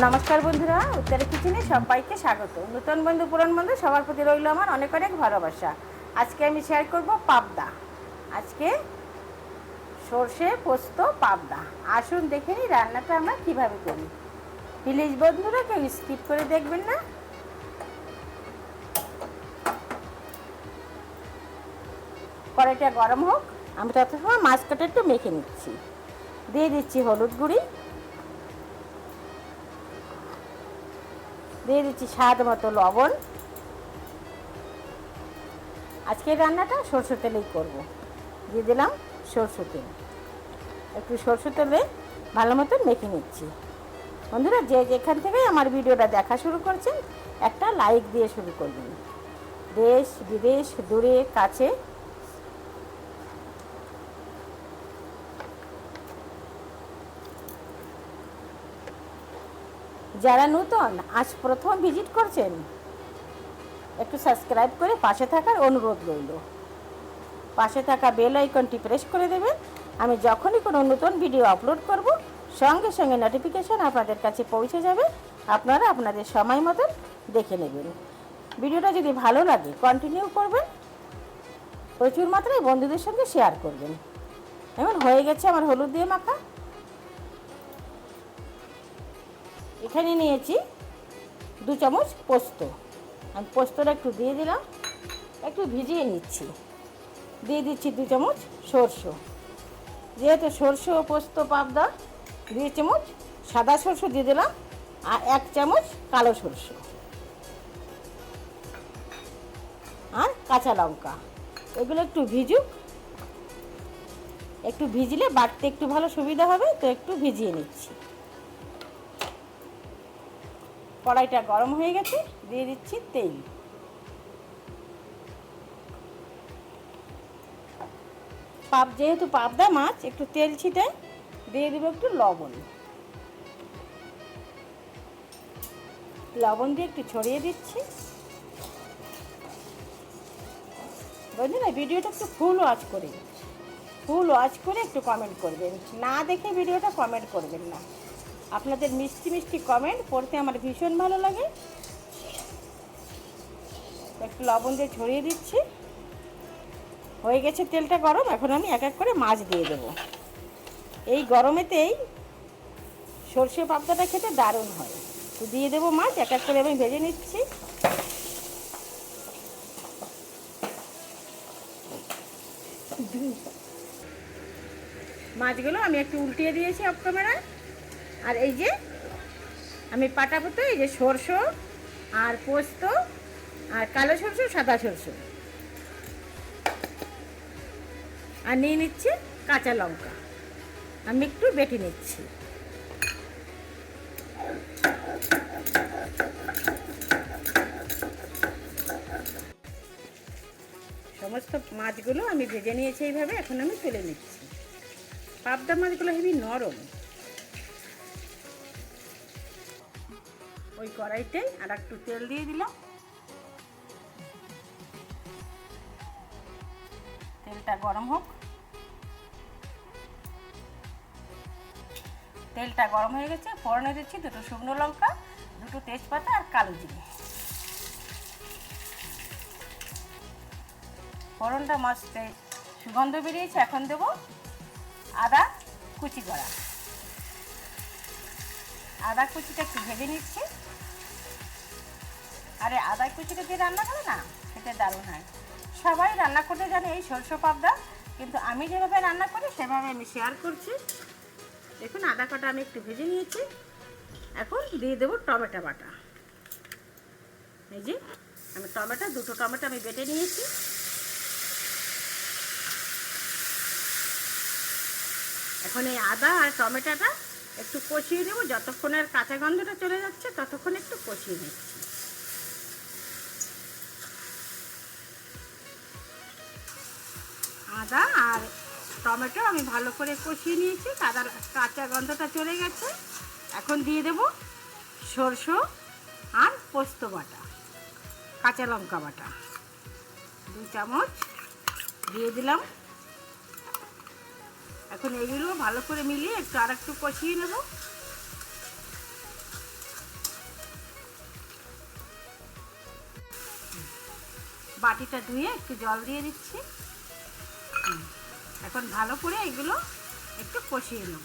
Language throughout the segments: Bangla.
নমস্কার বন্ধুরা, উত্তরে কিচেনে সবাইকে স্বাগত। নতুন বন্ধু পুরান বন্ধু সবার প্রতি রইল আমার অনেক অনেক ভালোবাসা। আজকে আমি শেয়ার করব পাবদা। আজকে সর্ষে পোস্ত পাবদা। আসুন দেখে নিই রান্নাটা আমরা কীভাবে করি। প্লিজ বন্ধুরা কেউ স্কিপ করে দেখবেন না। কড়াইটা গরম হোক, আমি ততক্ষণ মাছ কাটা একটু মেখে নিচ্ছি। দিয়ে দিচ্ছি হলুদ গুঁড়ি, দিয়ে দিচ্ছি স্বাদ মতো লবণ। আজকের রান্নাটা সরষে তেলেই করব। দিয়ে দিলাম সরষে তেল, একটু সরষে তেলে ভালো মতো মেখে নিচ্ছি। বন্ধুরা যে যেখান থেকে আমার ভিডিওটা দেখা শুরু করছেন একটা লাইক দিয়ে শুরু করবেন। দেশ বিদেশ দূরে কাছে যারা নতুন আজ প্রথম ভিজিট করছেন একটু সাবস্ক্রাইব করে পাশে থাকার অনুরোধ রইল। পাশে থাকা বেল আইকনটি প্রেস করে দেবেন। আমি যখনই কোনো নতুন ভিডিও আপলোড করব সঙ্গে সঙ্গে নোটিফিকেশান আপনাদের কাছে পৌঁছে যাবে। আপনারা আপনাদের সময় মতন দেখে নেবেন। ভিডিওটা যদি ভালো লাগে কন্টিনিউ করবেন, প্রচুর মাত্রায় বন্ধুদের সঙ্গে শেয়ার করবেন। এমন হয়ে গেছে আমার হলুদ দিয়ে মাখা। এখানে নিয়েছি 2 চামচ পোস্ত। আমি পোস্তটা একটু দিয়ে দিলাম, একটু ভিজিয়ে নিচ্ছি। দিয়ে দিচ্ছি 2 চামচ সরষে। যেহেতু সরষে ও পোস্ত পাবদা, 2 চামচ সাদা সরষে দিয়ে দিলাম আর 1 চামচ কালো সরষে আর কাঁচা লঙ্কা। এগুলো একটু ভিজুক, একটু ভিজলে বাটতে একটু ভালো সুবিধা হবে, তো একটু ভিজিয়ে নিচ্ছি। কড়াইটা গরম হয়ে গেছে, দিয়ে দিচ্ছি তেল। যেহেতু পাবদা মাছ একটু তেল ছিটাই, দিয়ে দেবো একটু লবণ। লবণ দিয়ে একটু ছড়িয়ে দিচ্ছি। বন্ধুরা ভিডিওটা একটু ফুল ওয়াচ করে একটু কমেন্ট করবেন। না দেখে ভিডিওটা কমেন্ট করবেন না। আপনাদের মিষ্টি মিষ্টি কমেন্ট পড়তে আমার ভীষণ ভালো লাগে। একটু লবণ দিয়ে ছড়িয়ে দিচ্ছি। হয়ে গেছে তেলটা গরম, এখন আমি এক এক করে মাছ দিয়ে দেবো। এই গরমেতেই সর্ষে পাবদাটা খেতে দারুণ হয়। তো দিয়ে দেবো মাছ, এক এক করে আমি ভেজে নিচ্ছি। মাছগুলো আমি একটু উল্টিয়ে দিয়েছি অফ ক্যামেরায়। আর এই যে আমি পাটাপোতো, এই যে সরষে আর পোস্ত আর কালো সরষে সাদা সরষে আর নিয়ে নিচ্ছি কাঁচা লঙ্কা, আমি একটু বেটে নিচ্ছি। সমস্ত মাছগুলো আমি ভেজে নিয়েছি এইভাবে, এখন আমি তুলে নিচ্ছি। পাবদা মাছগুলো হেবি নরম। ওই কড়াইটাই আর একটু তেল দিয়ে দিলাম। তেলটা গরম হোক। তেলটা গরম হয়ে গেছে, ফোড়নে দিচ্ছি 2টো শুকনো লঙ্কা, 2টো তেজপাতা আর কালো জিরে। ফোড়নটা মাছতে সুগন্ধ বেরিয়েছে, এখন দেবো আদা কুচি করা। আদা কুচিটা একটু ভেজে নিচ্ছি। আরে আদা কুচিটা দিয়ে রান্না করে না খেতে দারুণ হয়। সবাই রান্না করতে জানে এই সরষে পাবদা, কিন্তু আমি যেভাবে রান্না করি সেভাবে আমি শেয়ার করছি। দেখুন আদা কটা আমি একটু ভেজে নিয়েছি। এখন দিয়ে দেবো টমেটো বাটা। এই যে আমি 2টো টমেটো আমি বেটে নিয়েছি। এখন এই আদা আর টমেটোটা একটু কষিয়ে দেবো। যতক্ষণের কাঁচা গন্ধটা চলে যাচ্ছে ততক্ষণ একটু কষিয়ে নিচ্ছি। আদা আর টমেটো আমি ভালো করে কষিয়ে নিয়েছি, কাঁচা গন্ধটা চলে গেছে। এখন দিয়ে দেব সরষে আর পোস্ত বাটা, কাঁচা লঙ্কা বাটা 2 চামচ দিয়ে দিলাম। এখন এগুলো ভালো করে মিলিয়ে একটু কষিয়ে নেব। বাটিটা ধুয়ে একটু জল দিয়ে দিচ্ছি। এখন ভালো করে এগুলো একটু কষিয়ে নেব।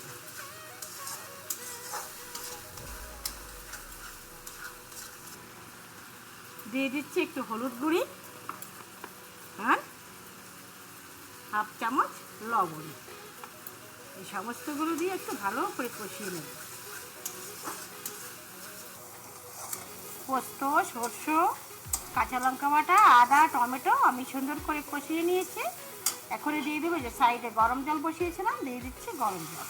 দিয়ে দিচ্ছি একটু হলুদ গুঁড়ি আর হাফ চামচ লবণ। এই সমস্তগুলো দিয়ে একটু ভালো করে কষিয়ে নেব। পোস্ত, সরষে, কাঁচা লঙ্কা বাটা, আদা, টমেটো আমি সুন্দর করে কষিয়ে নিয়েছি। এখনই দিয়ে দেবো যে সাইডে গরম জল বসিয়েছিলাম, দিয়ে দিচ্ছি গরম জল।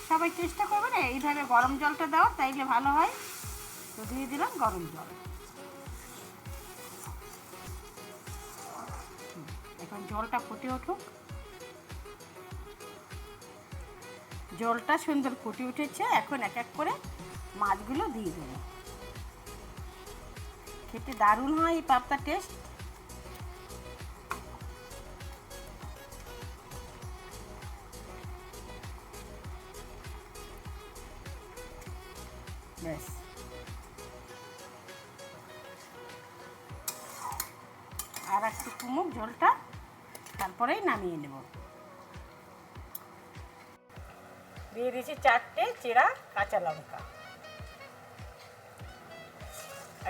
সবাই চেষ্টা করবেন এইভাবে গরম জলটা দাও, তাইলে ভালো হয়। তো দিয়ে দিলাম গরম জল। এখন জলটা ফুটে উঠুক। জলটা সুন্দর ফুটে উঠেছে। এখন এক এক করে মাছগুলো দিয়ে দেবো। খেতে দারুণ হয় এই পাবদা টেস্ট। ব্যাস, আর একটু কমুক ঝোলটা, তারপরেই নামিয়ে নেব। দিয়ে দিয়েছি 4টে চেরা কাঁচা লঙ্কা।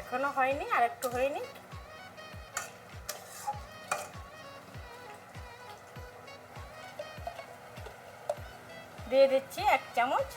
এখনো হয়নি, আর একটু হয়নি। দিয়ে দিচ্ছি 1 চামচ